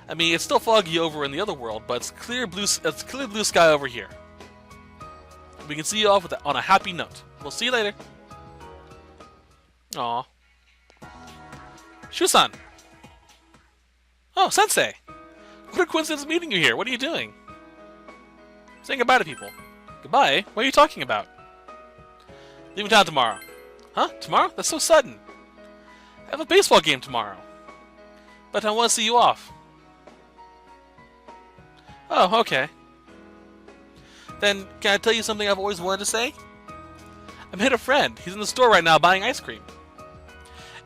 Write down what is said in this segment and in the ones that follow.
I mean, it's still foggy over in the other world, but it's clear blue sky over here. We can see you off on a happy note. We'll see you later. Aw. Shusan! Oh, Sensei! What a coincidence meeting you here. What are you doing? Saying goodbye to people. Goodbye? What are you talking about? Leaving town tomorrow. Huh? Tomorrow? That's so sudden. I have a baseball game tomorrow. But I want to see you off. Oh, okay. Then, can I tell you something I've always wanted to say? I met a friend. He's in the store right now buying ice cream.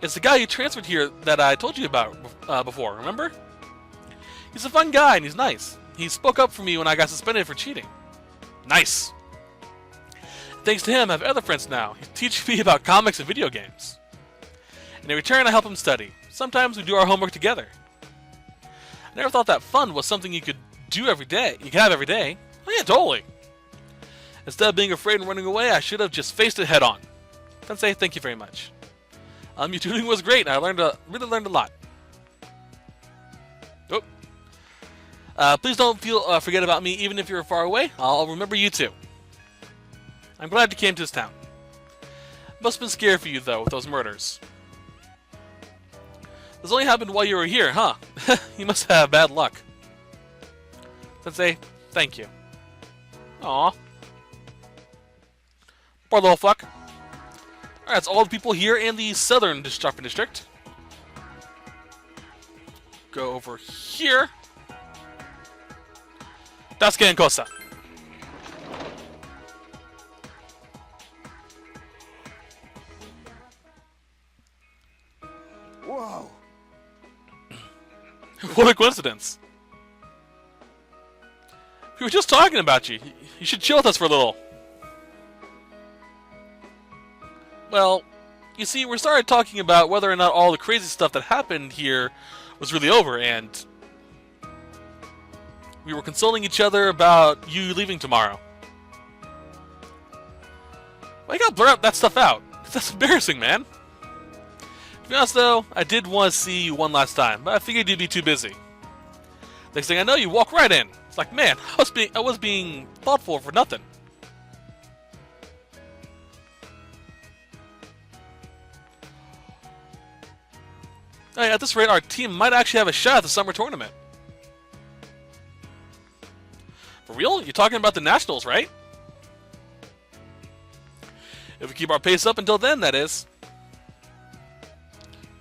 It's the guy you transferred here that I told you about before, remember? He's a fun guy and he's nice. He spoke up for me when I got suspended for cheating. Nice. Thanks to him, I have other friends now. He's teaching me about comics and video games. And in return, I help him study. Sometimes we do our homework together. I never thought that fun was something you could do every day. You could have every day. Oh yeah, totally. Instead of being afraid and running away, I should have just faced it head on. Sensei, thank you very much. Your tutoring was great, and I really learned a lot. Oh. Please don't forget about me, even if you're far away. I'll remember you too. I'm glad you came to this town. Must have been scary for you, though, with those murders. This only happened while you were here, huh? You must have bad luck. Sensei, thank you. Aw. Poor little fuck. Alright, that's all the people here in the southern shopping district. Go over here. Daisuke and Kosa. Whoa. What a coincidence. We were just talking about you. You should chill with us for a little. Well, you see, we started talking about whether or not all the crazy stuff that happened here was really over, and we were consoling each other about you leaving tomorrow. Why you gotta blur that stuff out? That's embarrassing, man. To be honest, though, I did want to see you one last time, but I figured you'd be too busy. Next thing I know, you walk right in. It's like, man, I was being thoughtful for nothing. Hey, at this rate, our team might actually have a shot at the summer tournament. For real? You're talking about the Nationals, right? If we keep our pace up until then, that is.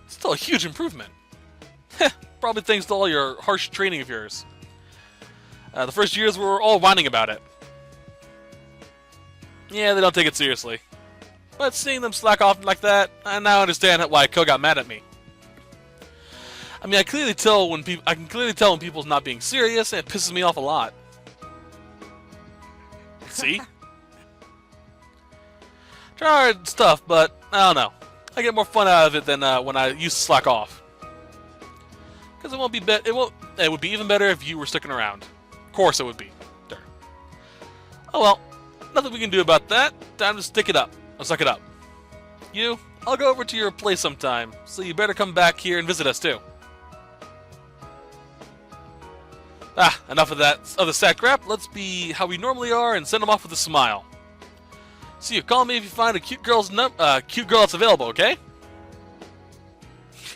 Still a huge improvement. Probably thanks to all your harsh training of yours. The first years we were all whining about it. Yeah, they don't take it seriously. But seeing them slack off like that, I now understand why Ko got mad at me. I mean, I can clearly tell when people's not being serious, and it pisses me off a lot. See? Try hard stuff, but I don't know. I get more fun out of it than when I used to slack off. Because it would be even better if you were sticking around. Of course it would be. There. Oh well, nothing we can do about that. Time to stick it up. I'll suck it up. You, I'll go over to your place sometime, so you better come back here and visit us too. Enough of that other sad crap. Let's be how we normally are and send them off with a smile. See you. Call me if you find a cute girl that's available, okay?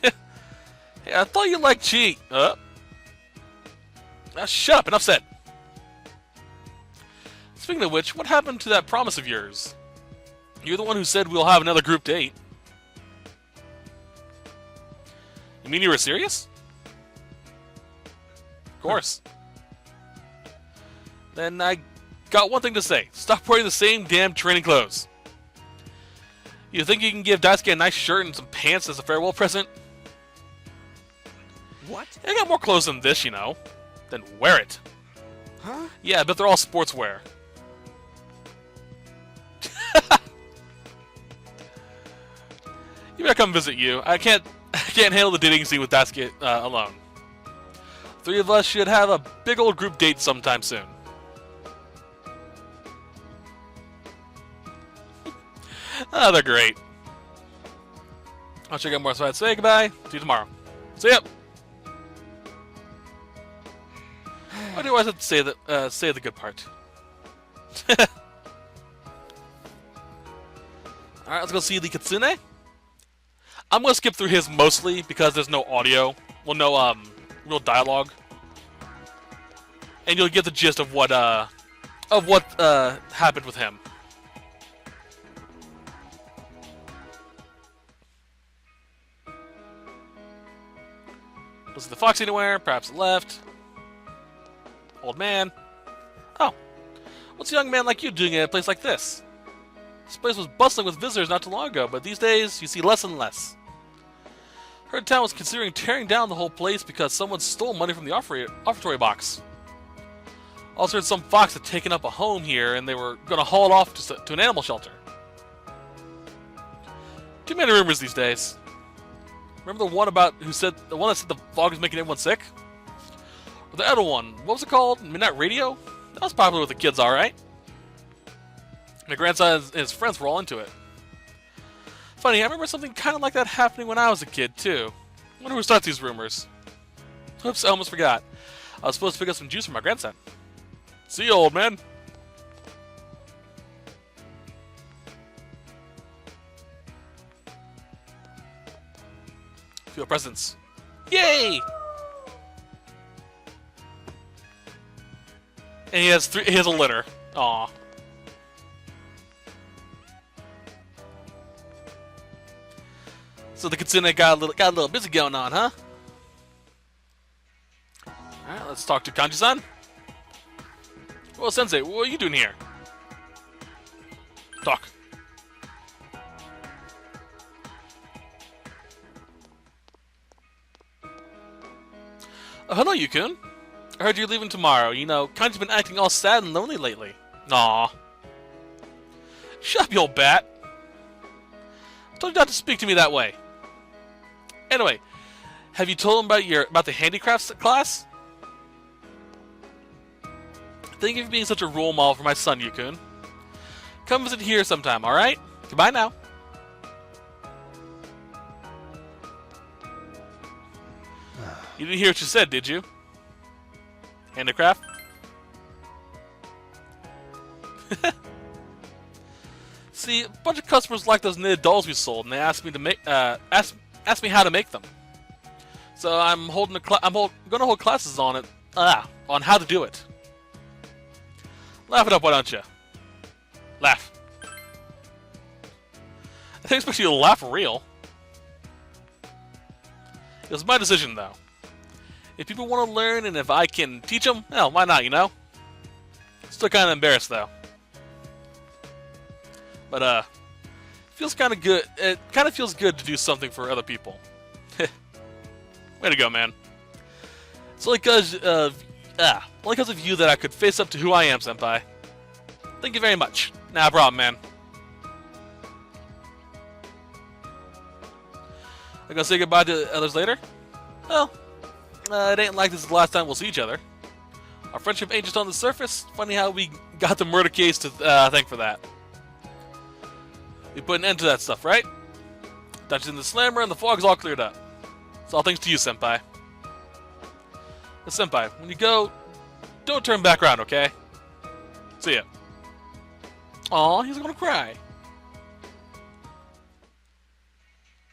Hey, I thought you liked Chi. Shut up. Enough said. Speaking of which, what happened to that promise of yours? You're the one who said we'll have another group date. You mean you were serious? Of course. Then I got one thing to say. Stop wearing the same damn training clothes. You think you can give Daisuke a nice shirt and some pants as a farewell present? What? I got more clothes than this, you know. Then wear it. Huh? Yeah, but they're all sportswear. You better come visit you. I can't handle the dating scene with Daisuke alone. Three of us should have a big old group date sometime soon. They're great. I'll check out more, so I'd say goodbye. See you tomorrow. See ya! Why do I always have to say the good part? Alright, let's go see the Kitsune. I'm gonna skip through his mostly because there's no audio. Well, no, real dialogue. And you'll get the gist of what happened with him. Don't see the fox anywhere, perhaps left. Old man. Oh. What's a young man like you doing at a place like this? This place was bustling with visitors not too long ago, but these days you see less and less. Heard town was considering tearing down the whole place because someone stole money from the offertory box. Also heard some fox had taken up a home here and they were going to haul it off to an animal shelter. Too many rumors these days. Remember the one that said the fog was making everyone sick? Or the other one, what was it called? Midnight Radio? That was popular with the kids, alright. My grandson and his friends were all into it. Funny, I remember something kind of like that happening when I was a kid, too. I wonder who starts these rumors. Oops, I almost forgot. I was supposed to pick up some juice for my grandson. See you, old man. Feel presents. Yay! And he has a litter. Aw. So the Kitsune got a little busy going on, huh? Alright, let's talk to Kanji-san. Well, Sensei, what are you doing here? Talk. Hello, Yukun. I heard you're leaving tomorrow. You know, Kanji's been acting all sad and lonely lately. Aw. Shut up, you old bat. I told you not to speak to me that way. Anyway, have you told him about the handicrafts class? Thank you for being such a role model for my son, Yukun. Come visit here sometime, alright? Goodbye now. You didn't hear what you said, did you? Handicraft? See, a bunch of customers like those knitted dolls we sold, and they asked me to make asked me how to make them. So I'm going to hold classes on it, on how to do it. Laugh it up, why don't you? Laugh. I didn't expect you to laugh for real. It was my decision, though. If people want to learn and if I can teach them, hell, why not, you know? Still kind of embarrassed, though. But, feels kind of good. It kind of feels good to do something for other people. Way to go, man. It's only because of you that I could face up to who I am, Senpai. Thank you very much. Nah, problem, man. I'm gonna say goodbye to others later? Well, it ain't like this is the last time we'll see each other. Our friendship ain't just on the surface. Funny how we got the murder case to thank for that. We put an end to that stuff, right? Dungeons in the slammer and the fog's all cleared up. It's all thanks to you, Senpai. But Senpai, when you go, don't turn back around, okay? See ya. Aw, he's gonna cry.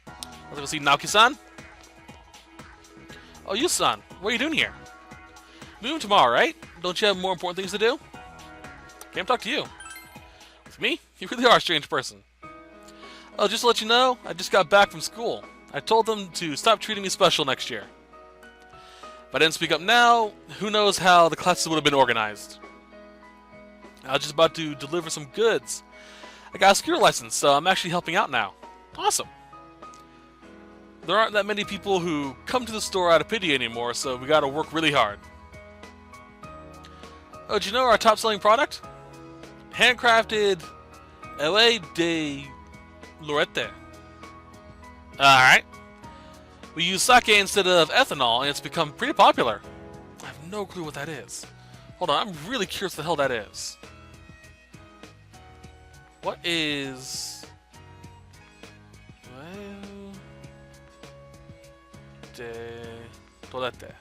Let's go see Naoki-san. Oh, you, son. What are you doing here? Moving tomorrow, right? Don't you have more important things to do? Can't talk to you. With me? You really are a strange person. Oh, just to let you know, I just got back from school. I told them to stop treating me special next year. If I didn't speak up now, who knows how the classes would have been organized. I was just about to deliver some goods. I got a scooter license, so I'm actually helping out now. Awesome. There aren't that many people who come to the store out of pity anymore, so we gotta work really hard. Oh, did you know our top-selling product? Handcrafted L.A. de Lorette. Alright. We use sake instead of ethanol, and it's become pretty popular. I have no clue what that is. Hold on, I'm really curious what the hell that is. What is... de Lorette.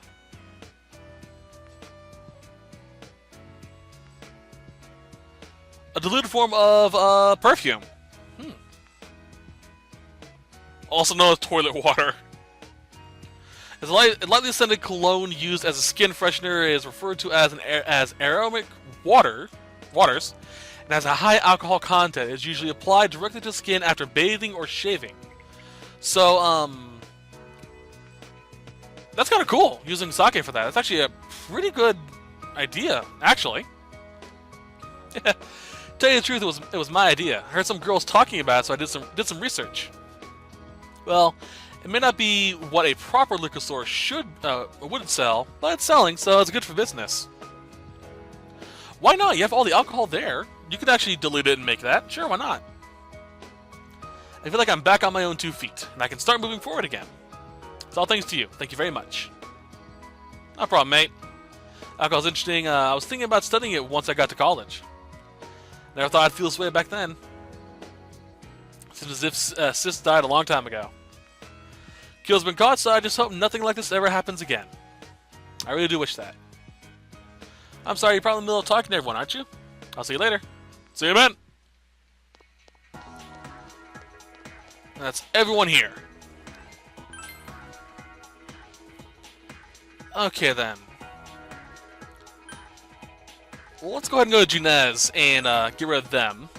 diluted form of perfume. Also known as toilet water. It's lightly scented cologne used as a skin freshener is referred to as aromatic waters and has a high alcohol content. It's usually applied directly to skin after bathing or shaving. So, that's kind of cool, using sake for that. That's actually a pretty good idea, actually. Tell you the truth, it was my idea. I heard some girls talking about it, so I did some research. Well, it may not be what a proper liquor store would sell, but it's selling, so it's good for business. Why not? You have all the alcohol there. You could actually dilute it and make that. Sure, why not? I feel like I'm back on my own 2 feet, and I can start moving forward again. It's all thanks to you. Thank you very much. No problem, mate. Alcohol's interesting. I was thinking about studying it once I got to college. Never thought I'd feel this way back then. Seems as if Sis died a long time ago. Kill's been caught, so I just hope nothing like this ever happens again. I really do wish that. I'm sorry, you're probably in the middle of talking to everyone, aren't you? I'll see you later. See you, man. That's everyone here. Okay, then. Well, let's go ahead and go to Junez and get rid of them.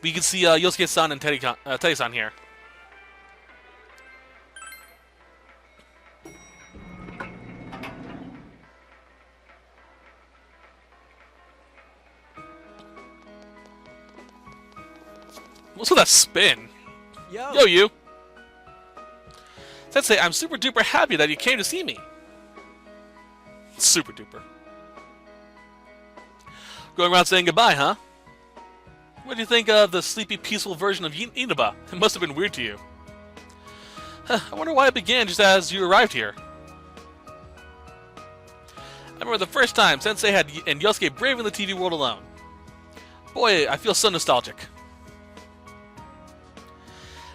We can see Yosuke-san and Teddy-san here. What's with that spin? Yo, you! Sensei, I'm super duper happy that you came to see me. Super duper. Going around saying goodbye, huh? What do you think of the sleepy, peaceful version of Inaba? It must have been weird to you. I wonder why it began just as you arrived here. I remember the first time Sensei and Yosuke braving the TV world alone. Boy, I feel so nostalgic.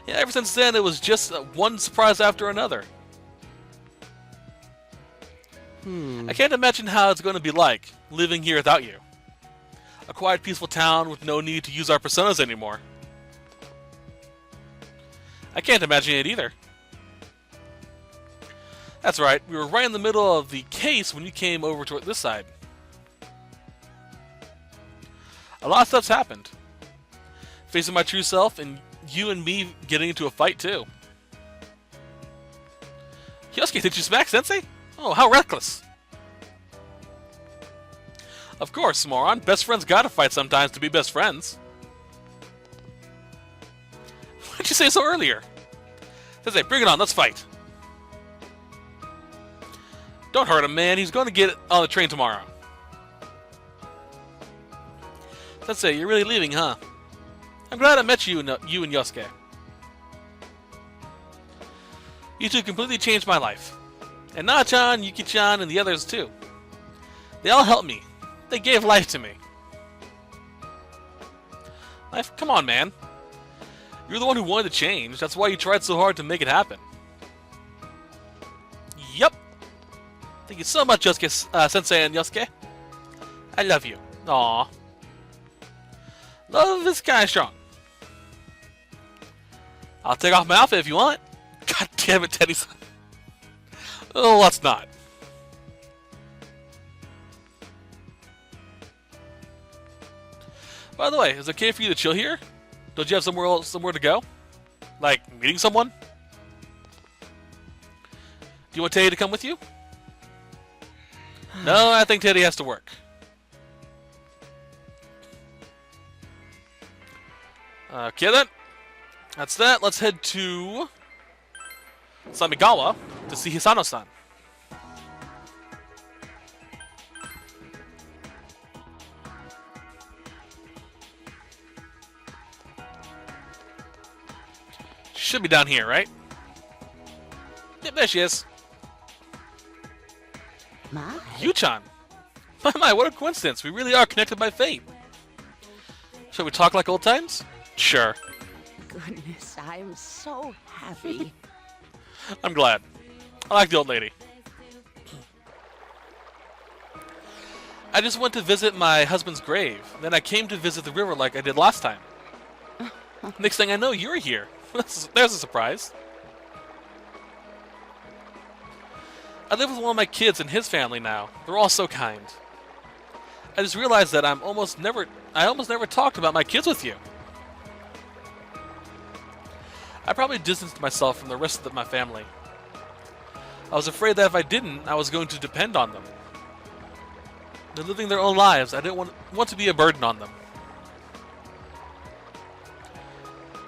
Yeah, ever since then, it was just one surprise after another. I can't imagine how it's going to be like, living here without you. A quiet, peaceful town with no need to use our personas anymore. I can't imagine it either. That's right, we were right in the middle of the case when you came over to this side. A lot of stuff's happened. Facing my true self, and you and me getting into a fight too. Yosuke, did you smack Sensei? Oh, how reckless. Of course, moron. Best friends gotta fight sometimes to be best friends. Why did you say so earlier? Sensei, bring it on, let's fight. Don't hurt him, man. He's going to get on the train tomorrow. Sensei, you're really leaving, huh? I'm glad I met you and Yosuke. You two completely changed my life. And Na-chan, Yuki-chan, and the others too. They all helped me. They gave life to me. Life? Come on, man. You're the one who wanted to change. That's why you tried so hard to make it happen. Yup. Thank you so much, Yosuke, Sensei and Yosuke. I love you. Aww. Love is kinda strong. I'll take off my outfit if you want. God damn it, Teddy-san. Oh, let's not. By the way, is it okay for you to chill here? Don't you have somewhere to go? Like, meeting someone? Do you want Teddy to come with you? No, I think Teddy has to work. Okay then. That's that. Let's head to Samigawa to see Hisano-san. She should be down here, right? Yep, there she is. Yu-chan. My, what a coincidence. We really are connected by fate. Shall we talk like old times? Sure. Goodness, I'm so happy. I'm glad. I like the old lady. I just went to visit my husband's grave. Then I came to visit the river like I did last time. Next thing I know, you're here. There's a surprise. I live with one of my kids and his family now. They're all so kind. I just realized that I almost never talked about my kids with you. I probably distanced myself from the rest of my family. I was afraid that if I didn't, I was going to depend on them. They're living their own lives. I didn't want to be a burden on them.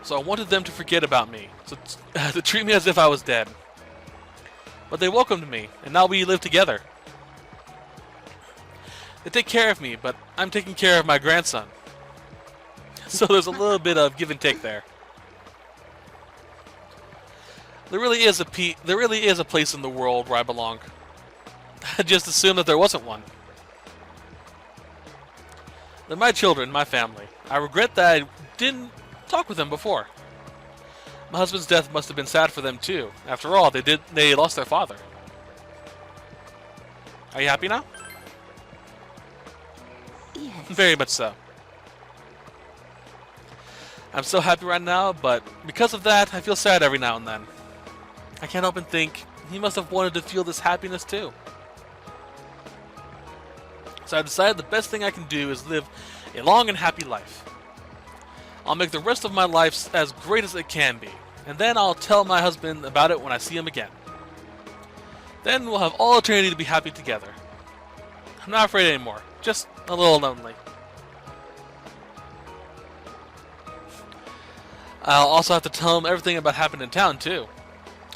So I wanted them to forget about me, to treat me as if I was dead. But they welcomed me, and now we live together. They take care of me, but I'm taking care of my grandson. So there's a little bit of give and take there. There really is a place in the world where I belong. I just assumed that there wasn't one. They're my children, my family. I regret that I didn't talk with them before. My husband's death must have been sad for them too. After all, they lost their father. Are you happy now? Yes. Very much so. I'm so happy right now, but because of that, I feel sad every now and then. I can't help but think he must have wanted to feel this happiness too. So I decided the best thing I can do is live a long and happy life. I'll make the rest of my life as great as it can be, and then I'll tell my husband about it when I see him again. Then we'll have all eternity to be happy together. I'm not afraid anymore, just a little lonely. I'll also have to tell him everything about what happened in town too.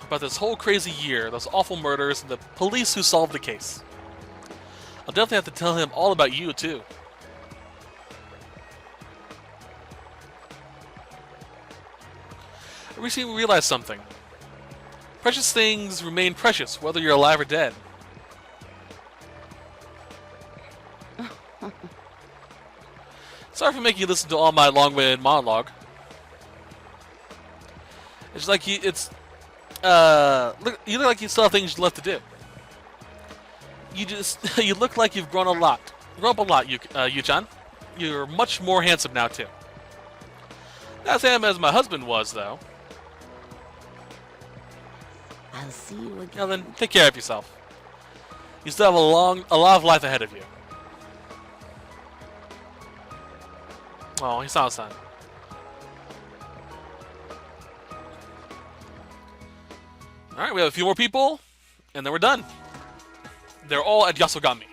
About this whole crazy year, those awful murders, and the police who solved the case. I'll definitely have to tell him all about you too. I recently realized something. Precious things remain precious, whether you're alive or dead. Sorry for making you listen to all my long-winded monologue. It's like you look like you still have things left to do. You look like you've grown up a lot, Yu-chan. You're much more handsome now too. Not as handsome as my husband was, though. I'll see you again. Now then, take care of yourself. You still have a lot of life ahead of you. Oh, he's not son. Alright, we have a few more people, and then we're done. They're all at Yasogami.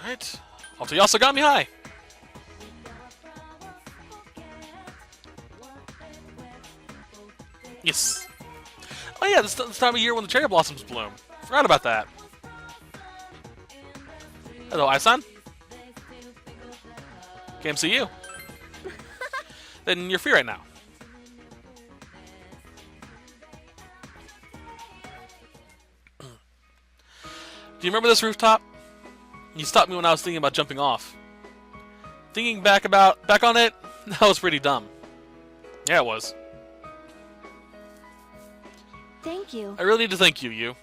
Alright, off to Yasogami High. Yes. Oh yeah, this time of year when the cherry blossoms bloom. Forgot about that. Hello, Ai-san. Came to see you. Then you're free right now. Do you remember this rooftop? You stopped me when I was thinking about jumping off. Thinking back on it, that was pretty dumb. Yeah, it was. Thank you. I really need to thank you, Yu.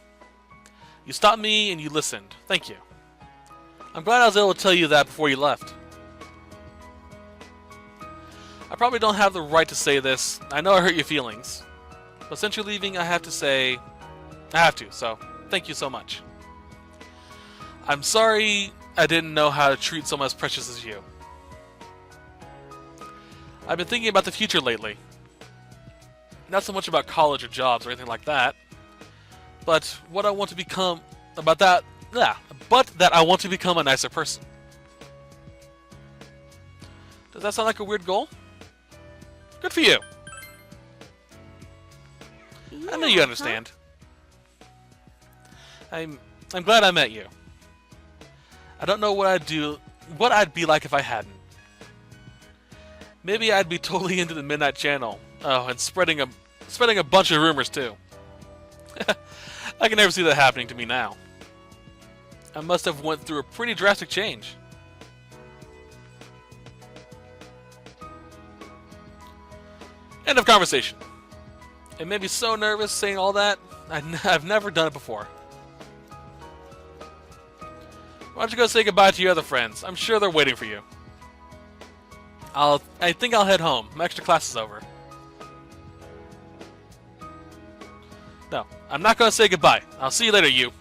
You stopped me and you listened. Thank you. I'm glad I was able to tell you that before you left. I probably don't have the right to say this. I know I hurt your feelings. But since you're leaving, I have to, so thank you so much. I'm sorry I didn't know how to treat someone as precious as you. I've been thinking about the future lately. Not so much about college or jobs or anything like that. But what I want to become that I want to become a nicer person. Does that sound like a weird goal? Good for you. Yeah, I know you understand. I'm glad I met you. I don't know what I'd be like if I hadn't. Maybe I'd be totally into the Midnight Channel. Oh, and spreading a bunch of rumors too. I can never see that happening to me now. I must have went through a pretty drastic change. End of conversation. It made me so nervous saying all that. I've never done it before. Why don't you go say goodbye to your other friends? I'm sure they're waiting for you. I think I'll head home. My extra class is over. No, I'm not going to say goodbye. I'll see you later, you.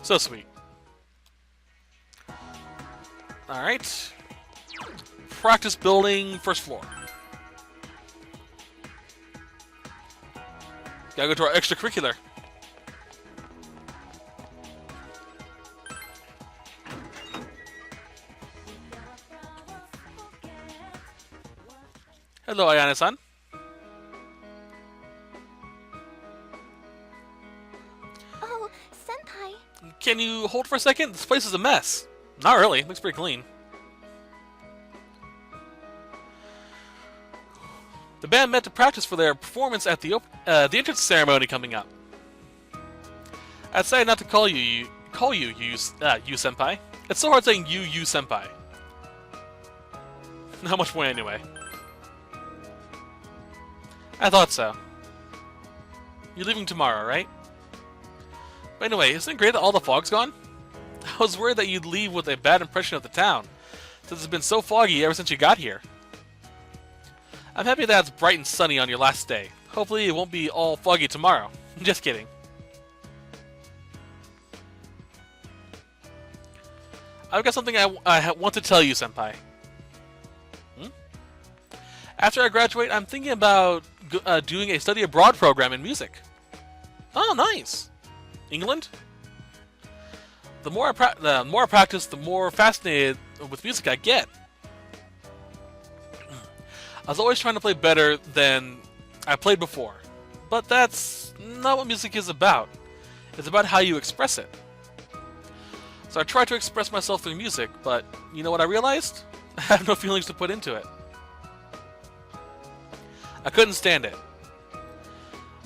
So sweet. Alright. Practice building, first floor. Gotta go to our extracurricular. Hello, Ayane-san. Oh, Senpai. Can you hold for a second? This place is a mess. Not really. Looks pretty clean. The band met to practice for their performance at the entrance ceremony coming up. I decided not to call you senpai. It's so hard saying you senpai. Not much more anyway. I thought so. You're leaving tomorrow, right? But anyway, isn't it great that all the fog's gone? I was worried that you'd leave with a bad impression of the town, since it's been so foggy ever since you got here. I'm happy that it's bright and sunny on your last day. Hopefully it won't be all foggy tomorrow. Just kidding. I've got something I want to tell you, senpai. After I graduate, I'm thinking about doing a study abroad program in music. Oh, nice. England? The more I practice, the more fascinated with music I get. I was always trying to play better than I played before. But that's not what music is about. It's about how you express it. So I tried to express myself through music, but you know what I realized? I have no feelings to put into it. I couldn't stand it.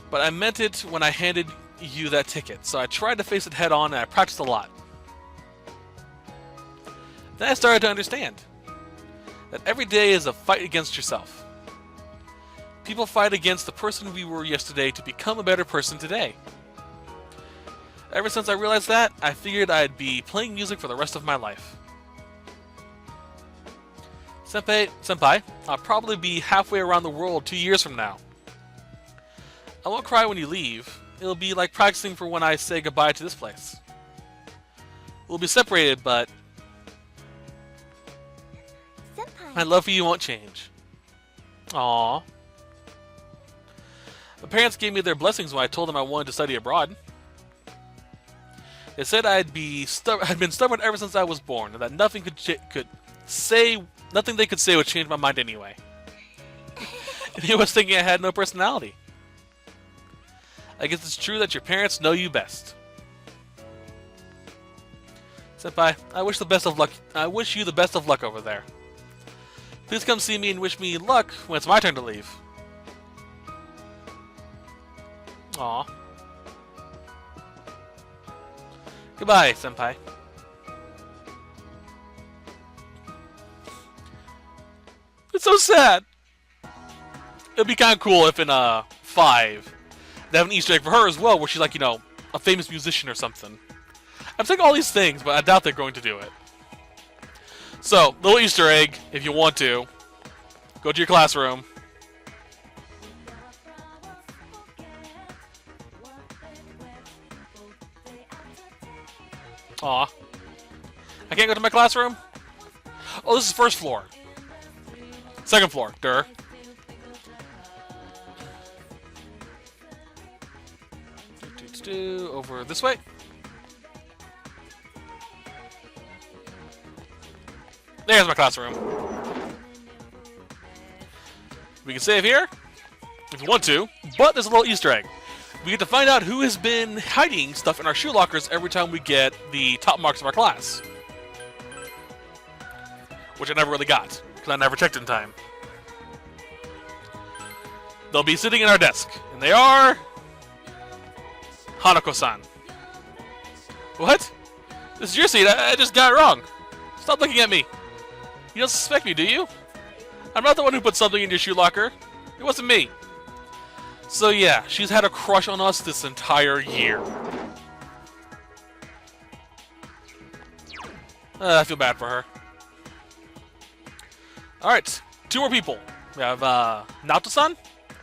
But I meant it when I handed you that ticket, so I tried to face it head on and I practiced a lot. Then I started to understand that every day is a fight against yourself. People fight against the person we were yesterday to become a better person today. Ever since I realized that, I figured I'd be playing music for the rest of my life. Senpai, I'll probably be halfway around the world 2 years from now. I won't cry when you leave. It'll be like practicing for when I say goodbye to this place. We'll be separated, but Senpai. my love for you won't change. Aww. My parents gave me their blessings when I told them I wanted to study abroad. They said I'd been stubborn ever since I was born, and that nothing they could say would change my mind anyway. And he was thinking I had no personality. I guess it's true that your parents know you best. Senpai, I wish you the best of luck over there. Please come see me and wish me luck when it's my turn to leave. Aw. Goodbye, senpai. It's so sad. It'd be kind of cool if in 5 they have an Easter egg for her as well, where she's like, you know, a famous musician or something. I'm saying all these things, but I doubt they're going to do it. So, little Easter egg, if you want to. Go to your classroom. Aw. I can't go to my classroom? Oh, this is first floor. Second floor. Durr. Over this way. There's my classroom. We can save here if you want to, but there's a little Easter egg. We get to find out who has been hiding stuff in our shoe lockers every time we get the top marks of our class. Which I never really got, because I never checked in time. They'll be sitting in our desk, and they are Hanako-san. What? This is your seat. I just got it wrong. Stop looking at me. You don't suspect me, do you? I'm not the one who put something in your shoe locker. It wasn't me. So yeah, she's had a crush on us this entire year. I feel bad for her. Alright, 2 more people. We have Naoto-san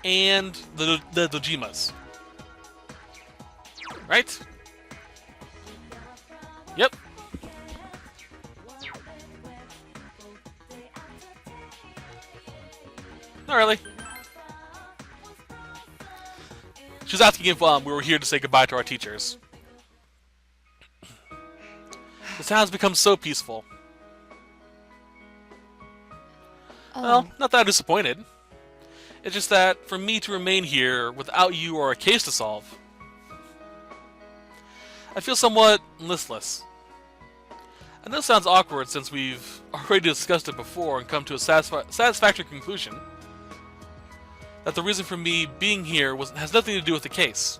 and the Dojimas. Right? Yep. Not really. She was asking if we were here to say goodbye to our teachers. This town has become so peaceful. Well, not that I'm disappointed. It's just that for me to remain here without you or a case to solve, I feel somewhat listless. I know it sounds awkward since we've already discussed it before and come to a satisfactory conclusion that the reason for me being here has nothing to do with the case.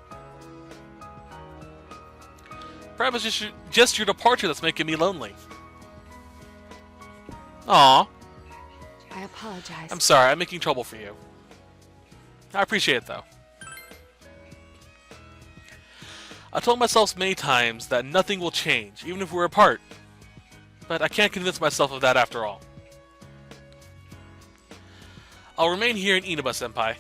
Perhaps it's just your departure that's making me lonely. Aww. I apologize. I'm sorry, I'm making trouble for you. I appreciate it, though. I told myself many times that nothing will change, even if we're apart. But I can't convince myself of that after all. I'll remain here in Inaba-senpai.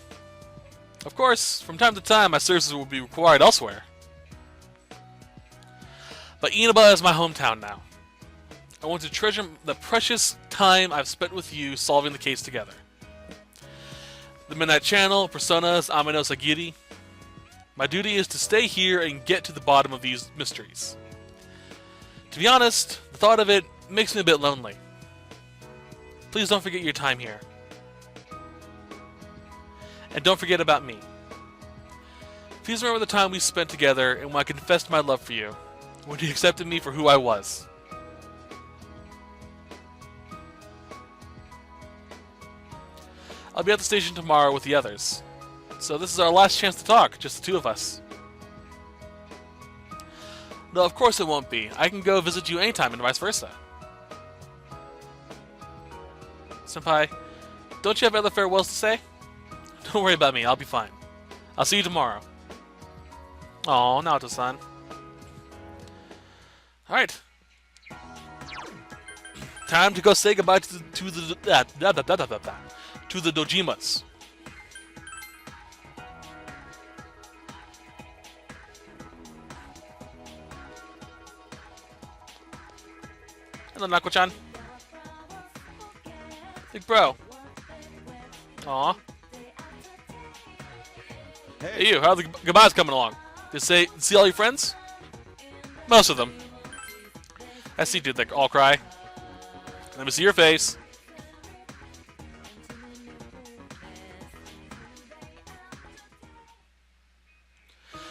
Of course, from time to time my services will be required elsewhere. But Inaba is my hometown now. I want to treasure the precious time I've spent with you solving the case together. The Midnight Channel, Personas, Amino Sagiri. My duty is to stay here and get to the bottom of these mysteries. To be honest, the thought of it makes me a bit lonely. Please don't forget your time here. And don't forget about me. Please remember the time we spent together and when I confessed my love for you, when you accepted me for who I was. I'll be at the station tomorrow with the others. So this is our last chance to talk, just the 2 of us. No, of course it won't be. I can go visit you anytime and vice versa. Senpai, don't you have other farewells to say? Don't worry about me, I'll be fine. I'll see you tomorrow. Aw, Naoto-san. Alright. Time to go say goodbye to the Dojimas. Hello, Nako-chan. Big bro. Aw. Hey, you. How are the goodbyes coming along? Did you see all your friends? Most of them. I see, dude. They all cry. Let me see your face.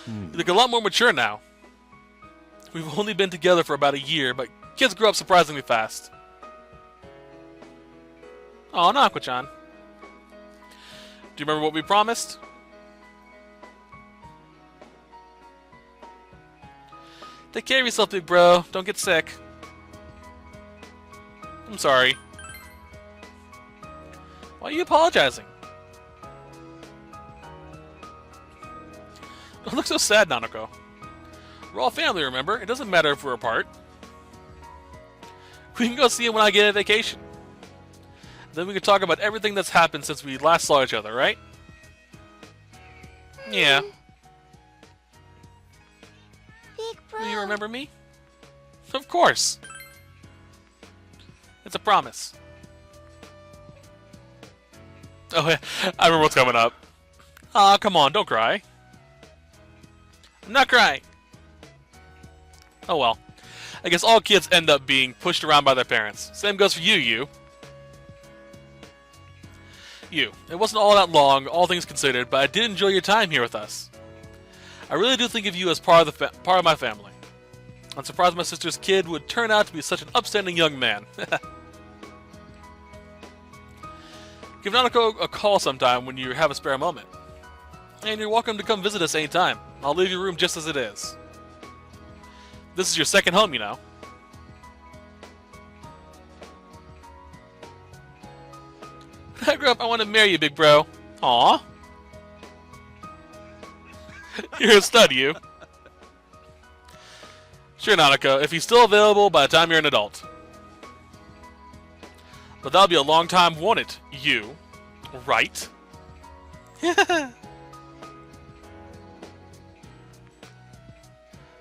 You look a lot more mature now. We've only been together for about a year, but kids grow up surprisingly fast. Oh, Nako-chan. Do you remember what we promised? Take care of yourself, big bro. Don't get sick. I'm sorry. Why are you apologizing? Don't look so sad, Nanako. We're all family, remember? It doesn't matter if we're apart. We can go see him when I get a vacation. Then we can talk about everything that's happened since we last saw each other, right? Yeah. Big bro. Do you remember me? Of course. It's a promise. Oh, yeah. I remember what's coming up. Aw, come on, don't cry. I'm not crying. Oh well. I guess all kids end up being pushed around by their parents. Same goes for you. You. It wasn't all that long, all things considered, but I did enjoy your time here with us. I really do think of you as part of my family. I'm surprised my sister's kid would turn out to be such an upstanding young man. Give Nanako a call sometime when you have a spare moment. And you're welcome to come visit us anytime. I'll leave your room just as it is. This is your second home, you know. I grew up, I want to marry you, big bro. Aw. You're a stud, you. Sure, Nanako, if he's still available by the time you're an adult. But that'll be a long time, won't it, you? Right?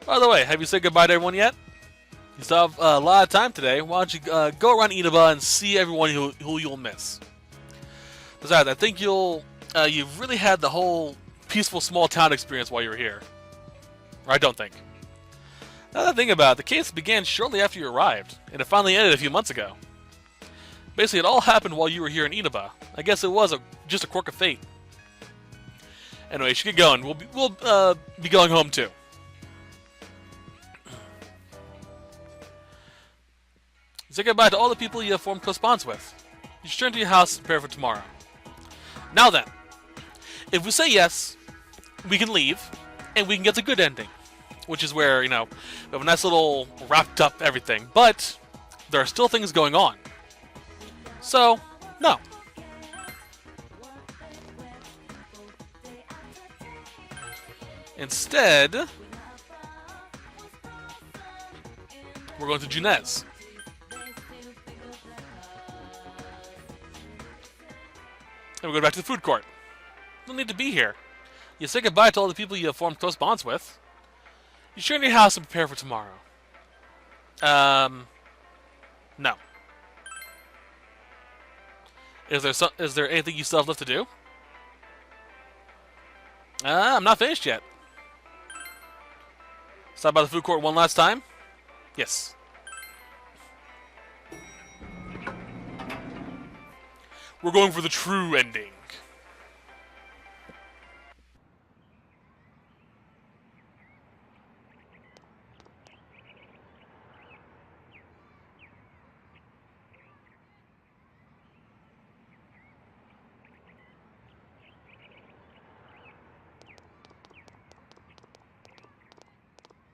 By the way, have you said goodbye to everyone yet? You still have a lot of time today. Why don't you go around Inaba and see everyone who you'll miss. Besides, I think you've really had the whole peaceful small town experience while you were here. Or I don't think. Now that I think about it, the case began shortly after you arrived, and it finally ended a few months ago. Basically, it all happened while you were here in Inaba. I guess it was just a quirk of fate. Anyway, you should get going. We'll be going home too. Say goodbye to all the people you have formed close bonds with. You should return to your house and prepare for tomorrow. Now then, if we say yes, we can leave, and we can get the good ending. Which is where, we have a nice little wrapped up everything. But there are still things going on. So, no. Instead, we're going to Junez. And we go back to the food court. You don't need to be here. You say goodbye to all the people you have formed close bonds with. You should in your house and prepare for tomorrow. No. Is there anything you still have left to do? I'm not finished yet. Stop by the food court one last time? Yes. We're going for the true ending.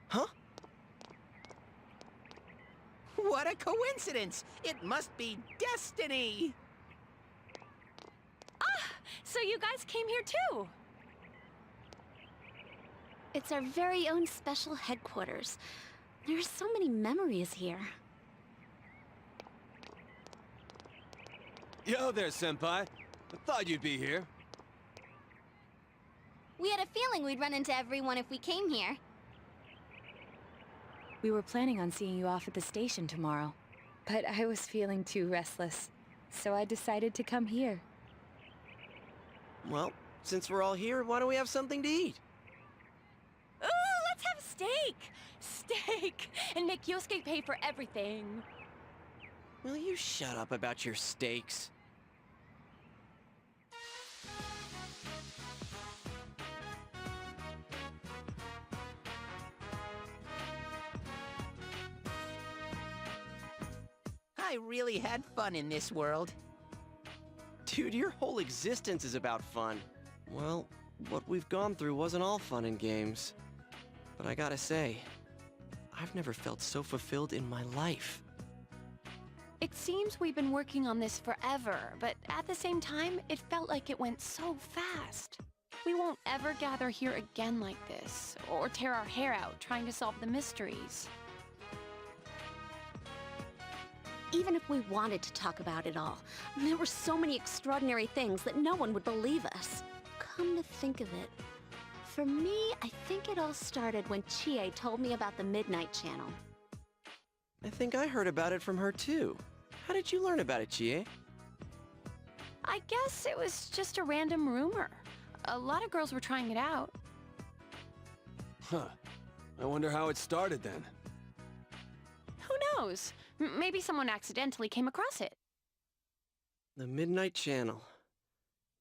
Huh? What a coincidence! It must be destiny! So you guys came here too? It's our very own special headquarters. There are so many memories here. Yo there, Senpai. I thought you'd be here. We had a feeling we'd run into everyone if we came here. We were planning on seeing you off at the station tomorrow, but I was feeling too restless, so I decided to come here. Well, since we're all here, why don't we have something to eat? Ooh, let's have steak! Steak! And make Yosuke pay for everything. Will you shut up about your steaks? I really had fun in this world. Dude, your whole existence is about fun. Well, what we've gone through wasn't all fun and games. But I gotta say, I've never felt so fulfilled in my life. It seems we've been working on this forever, but at the same time, it felt like it went so fast. We won't ever gather here again like this, or tear our hair out trying to solve the mysteries. Even if we wanted to talk about it all, there were so many extraordinary things that no one would believe us. Come to think of it, for me, I think it all started when Chie told me about the Midnight Channel. I think I heard about it from her too. How did you learn about it, Chie? I guess it was just a random rumor. A lot of girls were trying it out. Huh. I wonder how it started then. Who knows? Maybe someone accidentally came across it. The Midnight Channel.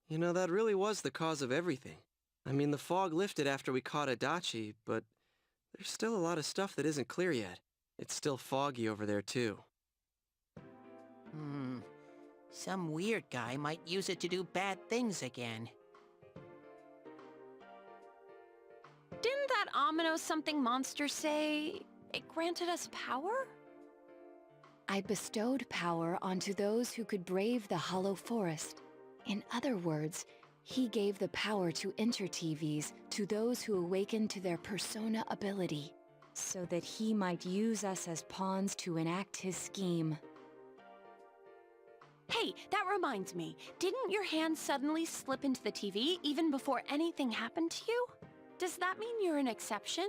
You know, that really was the cause of everything. I mean, the fog lifted after we caught Adachi, but there's still a lot of stuff that isn't clear yet. It's still foggy over there, too. Some weird guy might use it to do bad things again. Didn't that ominous something monster say it granted us power? I bestowed power onto those who could brave the hollow forest. In other words, he gave the power to enter TVs to those who awaken to their persona ability, so that he might use us as pawns to enact his scheme. Hey, that reminds me. Didn't your hand suddenly slip into the TV even before anything happened to you? Does that mean you're an exception?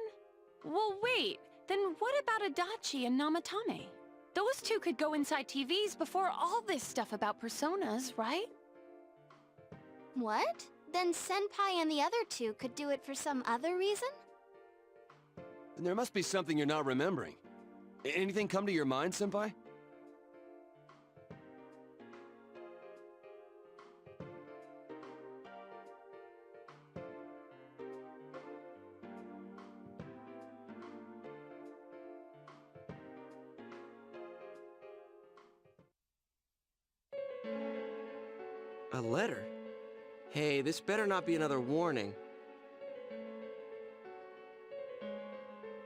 Well, wait. Then what about Adachi and Namatame? Those two could go inside TVs before all this stuff about personas, right? What? Then Senpai and the other two could do it for some other reason? Then there must be something you're not remembering. Anything come to your mind, Senpai? A letter? Hey, this better not be another warning.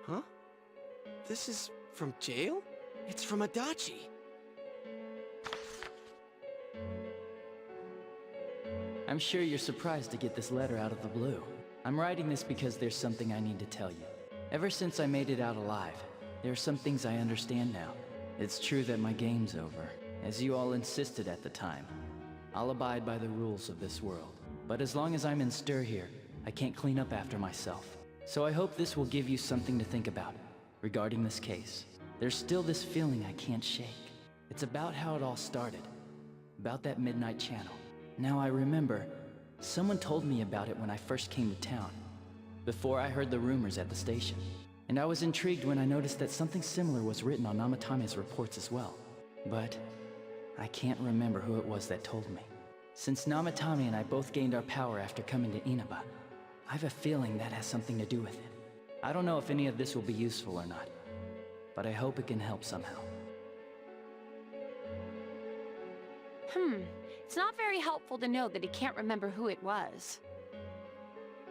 Huh? This is from jail? It's from Adachi. I'm sure you're surprised to get this letter out of the blue. I'm writing this because there's something I need to tell you. Ever since I made it out alive, there are some things I understand now. It's true that my game's over, as you all insisted at the time. I'll abide by the rules of this world. But as long as I'm in stir here, I can't clean up after myself. So I hope this will give you something to think about regarding this case. There's still this feeling I can't shake. It's about how it all started. About that midnight channel. Now I remember, someone told me about it when I first came to town. Before I heard the rumors at the station. And I was intrigued when I noticed that something similar was written on Namatame's reports as well. But I can't remember who it was that told me. Since Namatame and I both gained our power after coming to Inaba, I have a feeling that has something to do with it. I don't know if any of this will be useful or not, but I hope it can help somehow. It's not very helpful to know that he can't remember who it was.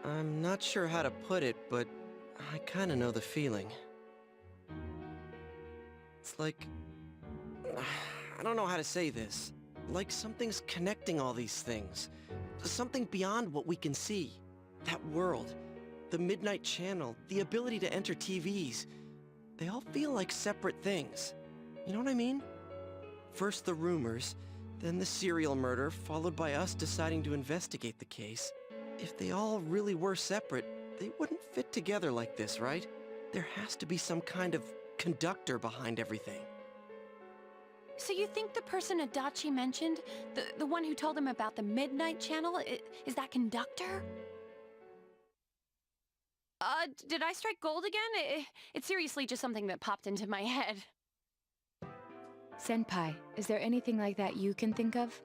I'm not sure how to put it, but I kinda know the feeling. It's like... I don't know how to say this. Like something's connecting all these things. Something beyond what we can see. That world, the Midnight Channel, the ability to enter TVs. They all feel like separate things. You know what I mean? First the rumors, then the serial murder, followed by us deciding to investigate the case. If they all really were separate, they wouldn't fit together like this, right? There has to be some kind of conductor behind everything. So you think the person Adachi mentioned, the one who told him about the Midnight Channel, is that conductor? Did I strike gold again? It's seriously just something that popped into my head. Senpai, is there anything like that you can think of?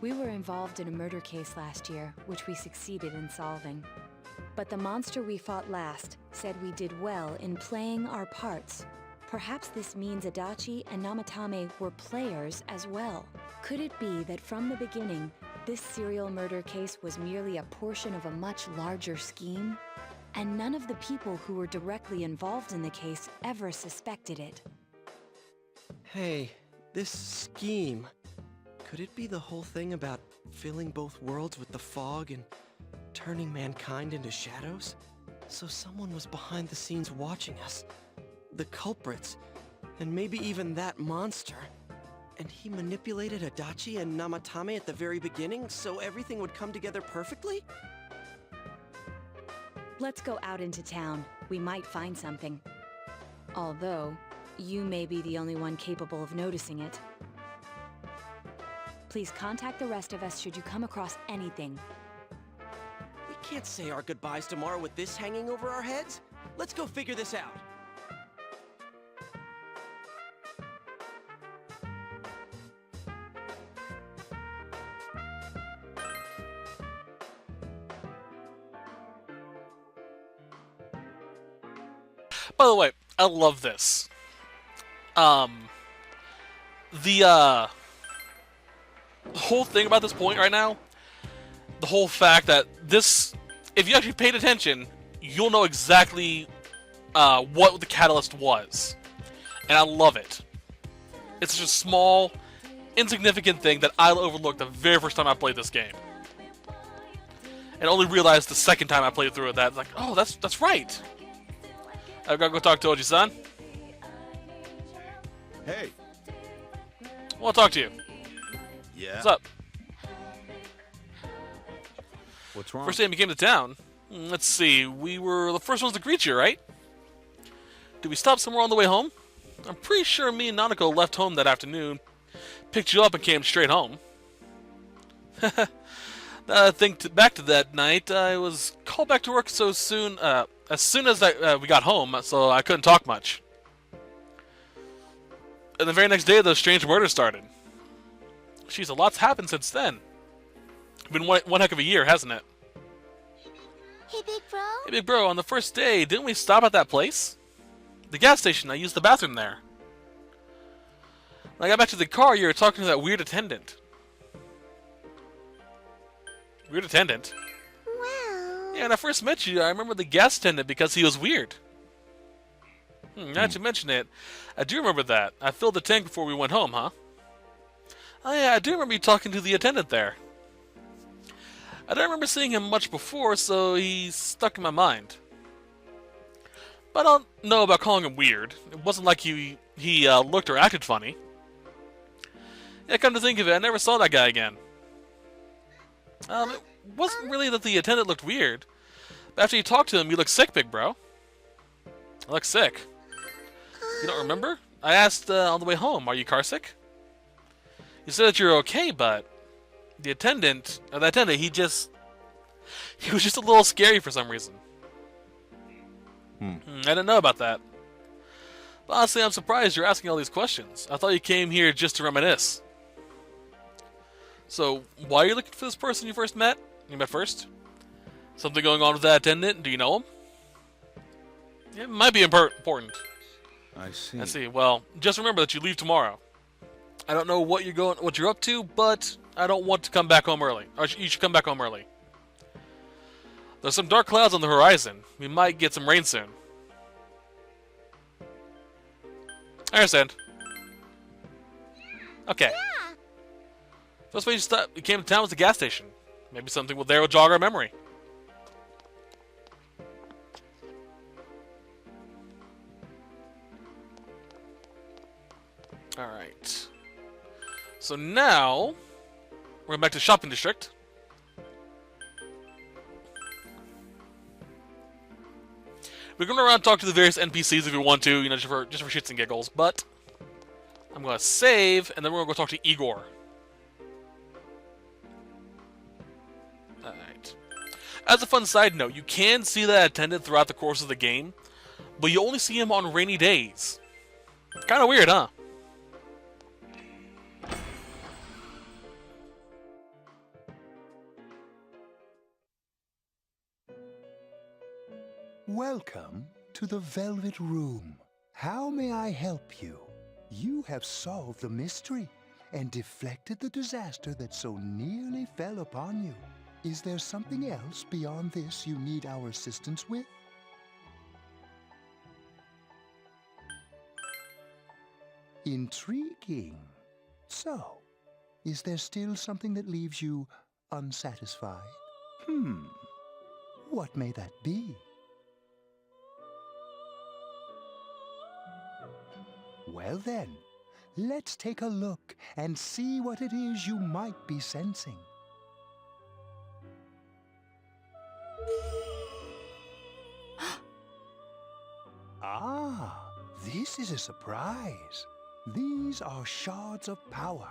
We were involved in a murder case last year, which we succeeded in solving. But the monster we fought last said we did well in playing our parts. Perhaps this means Adachi and Namatame were players as well. Could it be that from the beginning, this serial murder case was merely a portion of a much larger scheme? And none of the people who were directly involved in the case ever suspected it. Hey, this scheme. Could it be the whole thing about filling both worlds with the fog and turning mankind into shadows? So someone was behind the scenes watching us. The culprits. And maybe even that monster. And he manipulated Adachi and Namatame at the very beginning so everything would come together perfectly? Let's go out into town. We might find something. Although, you may be the only one capable of noticing it. Please contact the rest of us should you come across anything. We can't say our goodbyes tomorrow with this hanging over our heads. Let's go figure this out. By the way, I love this. The whole thing about this point right now, the whole fact that this, if you actually paid attention, you'll know exactly what the catalyst was. And I love it. It's such a small, insignificant thing that I overlooked the very first time I played this game. And only realized the second time I played through it that, like, oh, that's right. I've got to go talk to Oji-san. Hey. I want to talk to you. Yeah? What's up? What's wrong? First day we came to town. Let's see, we were the first ones to greet you, right? Did we stop somewhere on the way home? I'm pretty sure me and Nanako left home that afternoon, picked you up and came straight home. I think back to that night, I was called back to work so soon, as soon as we got home, so I couldn't talk much. And the very next day, the strange murder started. Jeez, a lot's happened since then. Been one heck of a year, hasn't it? Hey, big bro. Hey, big bro, on the first day, didn't we stop at that place? The gas station, I used the bathroom there. When I got back to the car, you were talking to that weird attendant. Weird attendant? Well... Yeah, when I first met you, I remember the gas attendant because he was weird. Now that you mention it, I do remember that. I filled the tank before we went home, huh? Oh yeah, I do remember you talking to the attendant there. I don't remember seeing him much before, so he's stuck in my mind. But I don't know about calling him weird. It wasn't like he looked or acted funny. Yeah, come to think of it, I never saw that guy again. It wasn't really that the attendant looked weird. But after you talked to him, you looked sick, big bro. I look sick. You don't remember? I asked on the way home, are you carsick? You said that you're okay, but the attendant, he was just a little scary for some reason. I didn't know about that. But honestly, I'm surprised you're asking all these questions. I thought you came here just to reminisce. So, why are you looking for this person you met first? Something going on with that attendant? Do you know him? It might be important. I see. I see. Well, just remember that you leave tomorrow. I don't know what you're up to, but I don't want to come back home early. Or you should come back home early. There's some dark clouds on the horizon. We might get some rain soon. I understand. Okay. Yeah. First place you came to town was the gas station. Maybe something there will jog our memory. Alright. So now, we're back to the shopping district. We're going to around and talk to the various NPCs if we want to, just for shits and giggles, but I'm going to save, and then we're going to go talk to Igor. Alright. As a fun side note, you can see that attendant throughout the course of the game, but you only see him on rainy days. Kind of weird, huh? Welcome to the Velvet Room. How may I help you? You have solved the mystery and deflected the disaster that so nearly fell upon you. Is there something else beyond this you need our assistance with? Intriguing. So, is there still something that leaves you unsatisfied? What may that be? Well then, let's take a look and see what it is you might be sensing. Ah, this is a surprise. These are shards of power,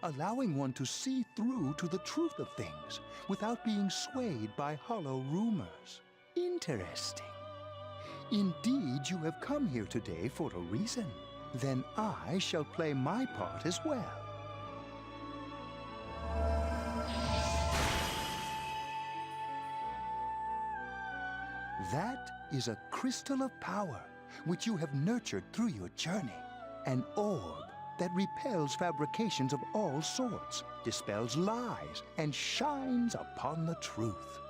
allowing one to see through to the truth of things without being swayed by hollow rumors. Interesting. Indeed, you have come here today for a reason. Then I shall play my part as well. That is a crystal of power, which you have nurtured through your journey. An orb that repels fabrications of all sorts, dispels lies, and shines upon the truth.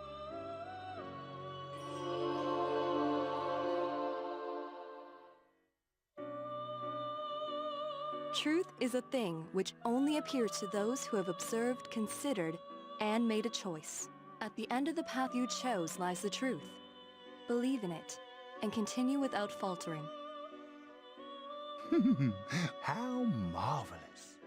Truth is a thing which only appears to those who have observed, considered, and made a choice. At the end of the path you chose lies the truth. Believe in it, and continue without faltering. How marvelous.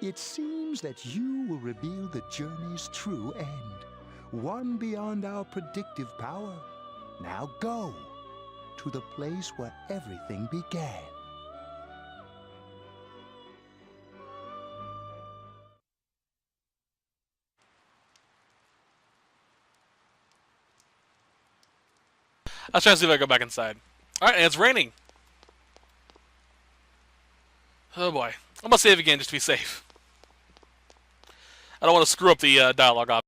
It seems that you will reveal the journey's true end, one beyond our predictive power. Now go to the place where everything began. I was trying to see if I go back inside. Alright, and it's raining. Oh boy. I'm gonna save again just to be safe. I don't want to screw up the dialogue,